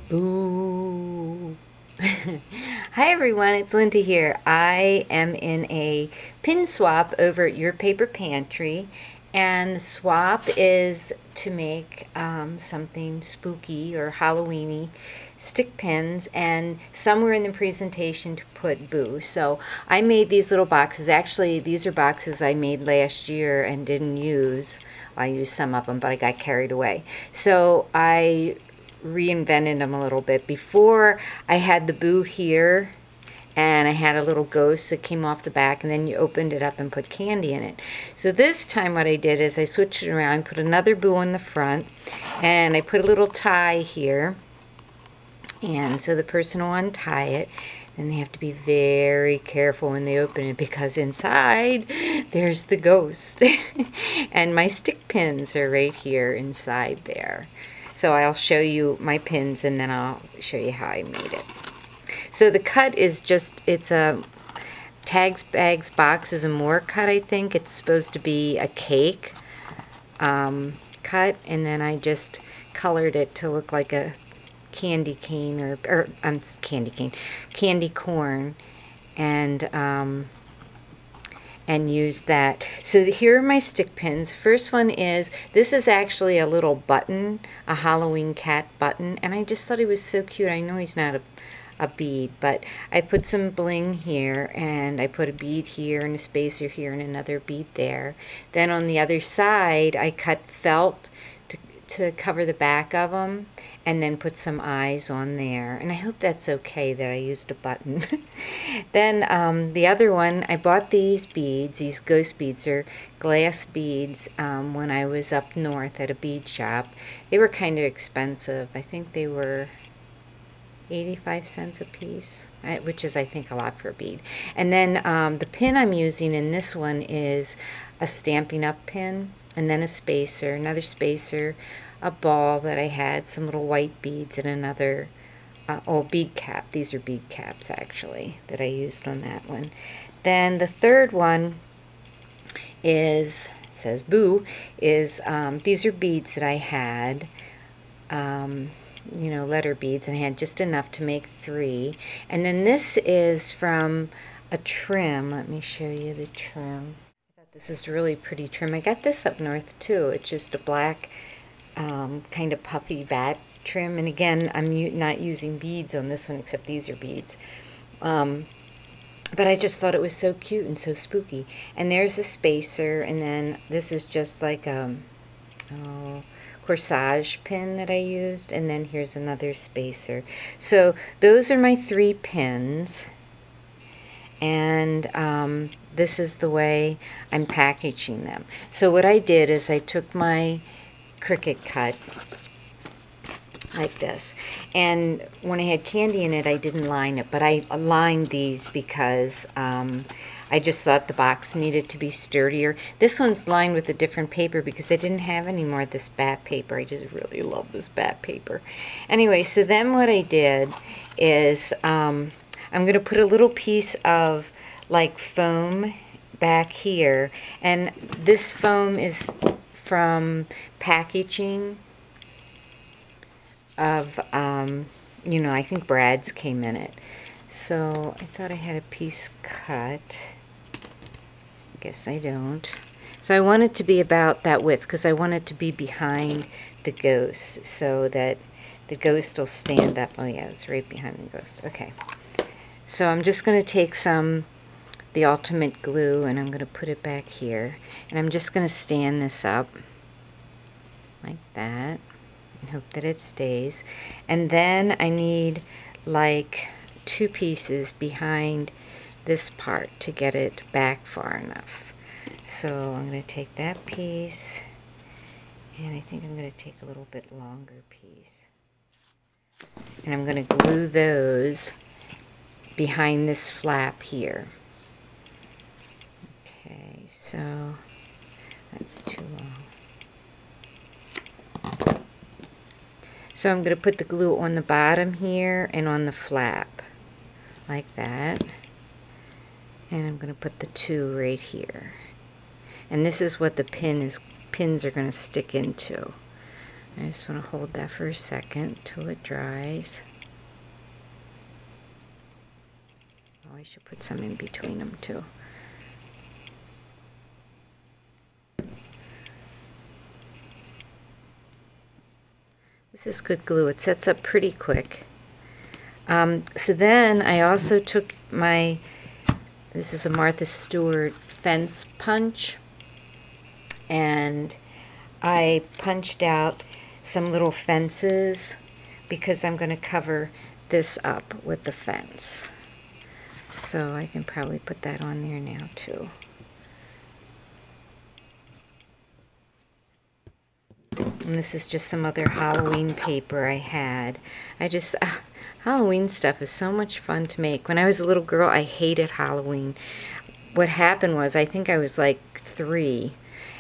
Boo! Hi everyone, it's Linda here. I am in a pin swap over at Your Paper Pantry, and the swap is to make something spooky or Halloweeny stick pins, and somewhere in the presentation to put boo. So I made these little boxes. Actually, these are boxes I made last year and didn't use. I used some of them, but I got carried away. So I reinvented them a little bit. Before, I had the boo here, and I had a little ghost that came off the back, and then you opened it up and put candy in it. So this time what I did is I switched it around, put another boo on the front, and I put a little tie here, and so the person will untie it. Then they have to be very careful when they open it, because inside there's the ghost. And my stick pins are right here inside there. So I'll show you my pins, and then I'll show you how I made it. So the cut is just, it's a tags, bags, boxes, and more cut, I think. It's supposed to be a cake cut, and then I just colored it to look like a candy cane, or candy cane, candy corn, and use that. So here are my stick pins. First one is, this is actually a little button, a Halloween cat button, and I just thought he was so cute. I know he's not a bead, but I put some bling here, and I put a bead here and a spacer here and another bead there. Then on the other side I cut felt to cover the back of them, and then put some eyes on there. And I hope that's okay that I used a button. Then the other one, I bought these beads. These ghost beads are glass beads when I was up north at a bead shop. They were kind of expensive. I think they were 85 cents a piece, which is, I think, a lot for a bead. And then the pin I'm using in this one is a Stampin' Up pin, and then a spacer, another spacer, a ball that I had, some little white beads, and another bead cap. These are bead caps, actually, that I used on that one. Then the third one is, it says boo, is these are beads that I had, you know, letter beads, and I had just enough to make 3. And then this is from a trim. Let me show you the trim. I thought this is really pretty trim. I got this up north too. It's just a black kind of puffy bat trim, and again, I'm not using beads on this one, except these are beads. But I just thought it was so cute and so spooky. And there's a spacer, and then this is just like a corsage pin that I used, and then here's another spacer. So those are my 3 pins, and this is the way I'm packaging them. So what I did is I took my Cricut cut like this, and when I had candy in it I didn't line it, but I lined these because I just thought the box needed to be sturdier. This one's lined with a different paper because I didn't have any more of this bat paper. I just really love this bat paper. Anyway, so then what I did is I'm going to put a little piece of like foam back here, and this foam is from packaging of, you know, I think Brad's came in it. So I thought I had a piece cut. I guess I don't. So I want it to be about that width, because I want it to be behind the ghost so that the ghost will stand up. Oh yeah, it's right behind the ghost. Okay. So I'm just going to take the ultimate glue, and I'm going to put it back here, and I'm just going to stand this up like that and hope that it stays. And then I need like 2 pieces behind this part to get it back far enough. So I'm going to take that piece, and I think I'm going to take a little bit longer piece, and I'm going to glue those behind this flap here. Okay, so that's too long. So I'm going to put the glue on the bottom here and on the flap like that, and I'm going to put the 2 right here, and this is what the pins are going to stick into. I just want to hold that for a second till it dries. Oh, I should put some in between them too. This is good glue. It sets up pretty quick. So then I also took this is a Martha Stewart fence punch, and I punched out some little fences because I'm going to cover this up with the fence. So I can probably put that on there now too. And this is just some other Halloween paper I had. Halloween stuff is so much fun to make. When I was a little girl, I hated Halloween. What happened was, I think I was like 3,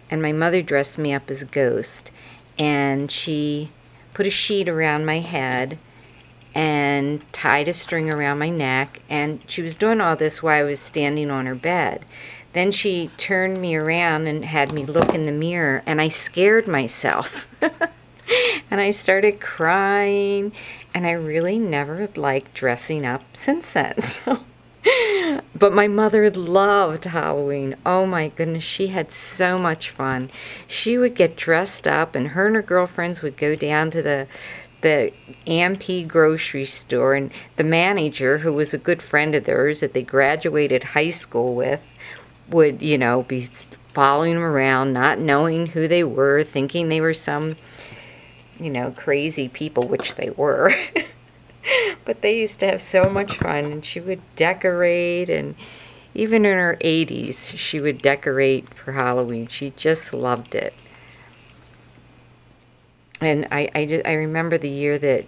and my mother dressed me up as a ghost, and she put a sheet around my head and tied a string around my neck, and she was doing all this while I was standing on her bed. Then she turned me around and had me look in the mirror, and I scared myself. And I started crying, and I really never liked dressing up since then. But my mother loved Halloween. Oh my goodness, she had so much fun. She would get dressed up, and her girlfriends would go down to the AMP grocery store, and the manager, who was a good friend of theirs that they graduated high school with, would, you know, be following them around, not knowing who they were, thinking they were some, you know, crazy people, which they were. But they used to have so much fun, and she would decorate, and even in her 80s, she would decorate for Halloween. She just loved it. And I remember the year that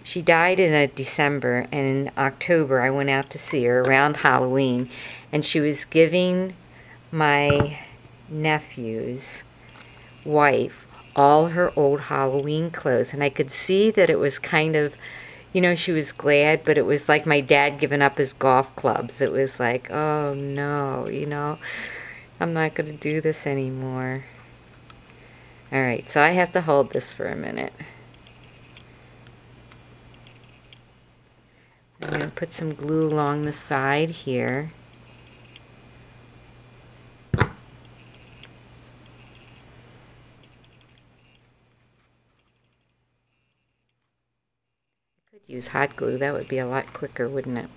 she died in December, and in October I went out to see her around Halloween, and she was giving my nephew's wife all her old Halloween clothes, and I could see that it was kind of, you know, she was glad, but it was like my dad giving up his golf clubs. It was like, oh no, you know, I'm not going to do this anymore. All right, so I have to hold this for a minute. I'm going to put some glue along the side here. Use hot glue. That would be a lot quicker, wouldn't it?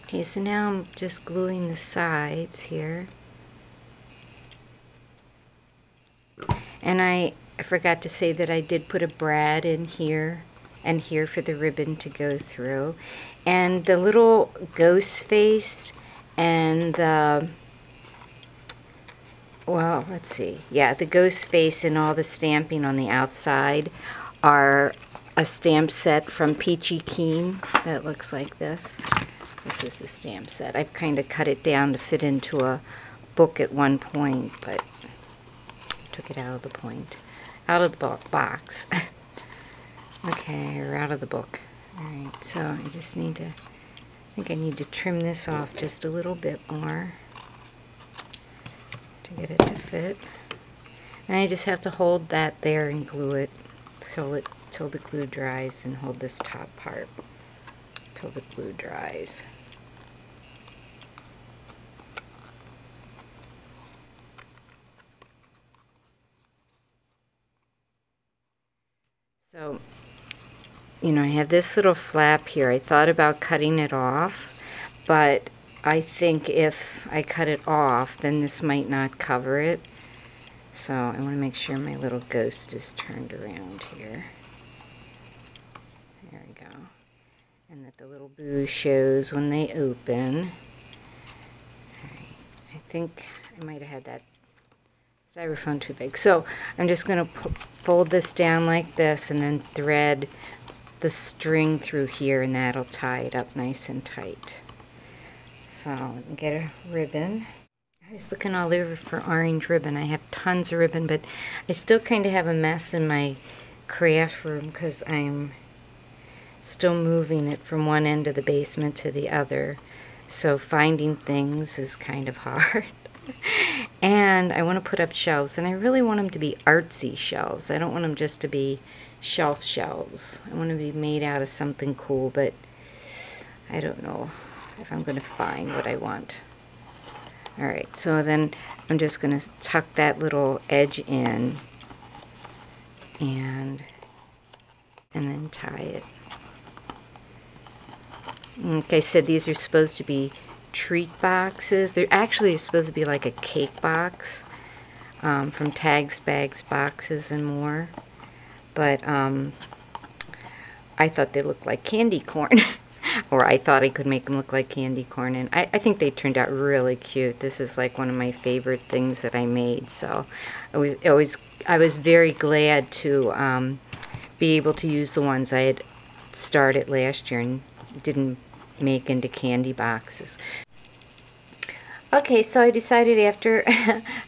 Okay, so now I'm just gluing the sides here. And I forgot to say that I did put a brad in here and here for the ribbon to go through. And the little ghost face and the, well, let's see. Yeah, the ghost face and all the stamping on the outside are a stamp set from Peachy Keen that looks like this. This is the stamp set. I've kind of cut it down to fit into a book at one point, but took it out of the box. Okay, or out of the book. Alright, so I just need to, I think I need to trim this off just a little bit more to get it to fit. And I just have to hold that there and glue it till the glue dries, and hold this top part till the glue dries. So, you know, I have this little flap here. I thought about cutting it off, but I think if I cut it off, then this might not cover it. So I want to make sure my little ghost is turned around here. There we go. And that the little boo shows when they open. Alright, I think I might have had that styrofoam too big. So I'm just going to fold this down like this, and then thread the string through here, and that'll tie it up nice and tight. So let me get a ribbon. I was looking all over for orange ribbon. I have tons of ribbon, but I still kind of have a mess in my craft room because I'm still moving it from one end of the basement to the other. So finding things is kind of hard. And I want to put up shelves, and I really want them to be artsy shelves. I don't want them just to be shelf shelves. I want to be made out of something cool, but I don't know if I'm going to find what I want. Alright, so then I'm just going to tuck that little edge in and then tie it. Like I said, these are supposed to be treat boxes. They're actually supposed to be like a cake box from Tags, Bags, Boxes, and More. But I thought they looked like candy corn. Or I thought I could make them look like candy corn, and I think they turned out really cute. This is like one of my favorite things that I made, so I was very glad to be able to use the ones I had started last year and didn't make into candy boxes. Okay, so I decided after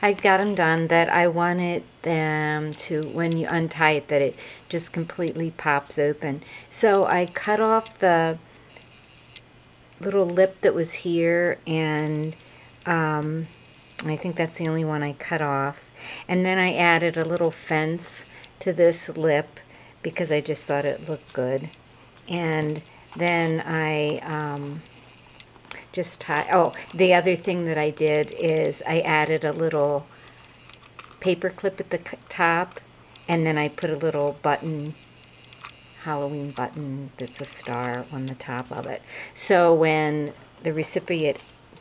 I got them done that I wanted them to, when you untie it, that it just completely pops open. So I cut off the little lip that was here, and I think that's the only one I cut off. And then I added a little fence to this lip because I just thought it looked good. And then I just tie, oh, the other thing that I did is I added a little paper clip at the top, and then I put a little button, Halloween button that's a star on the top of it. So when the recipient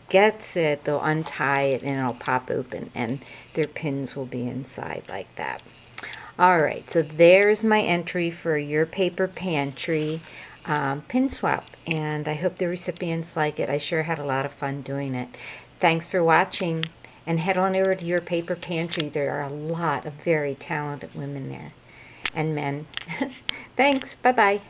gets it, they'll untie it and it'll pop open and their pins will be inside like that. Alright, so there's my entry for Your Paper Pantry pin swap, and I hope the recipients like it. I sure had a lot of fun doing it. Thanks for watching, and head on over to Your Paper Pantry. There are a lot of very talented women there and men. Thanks. Bye-bye.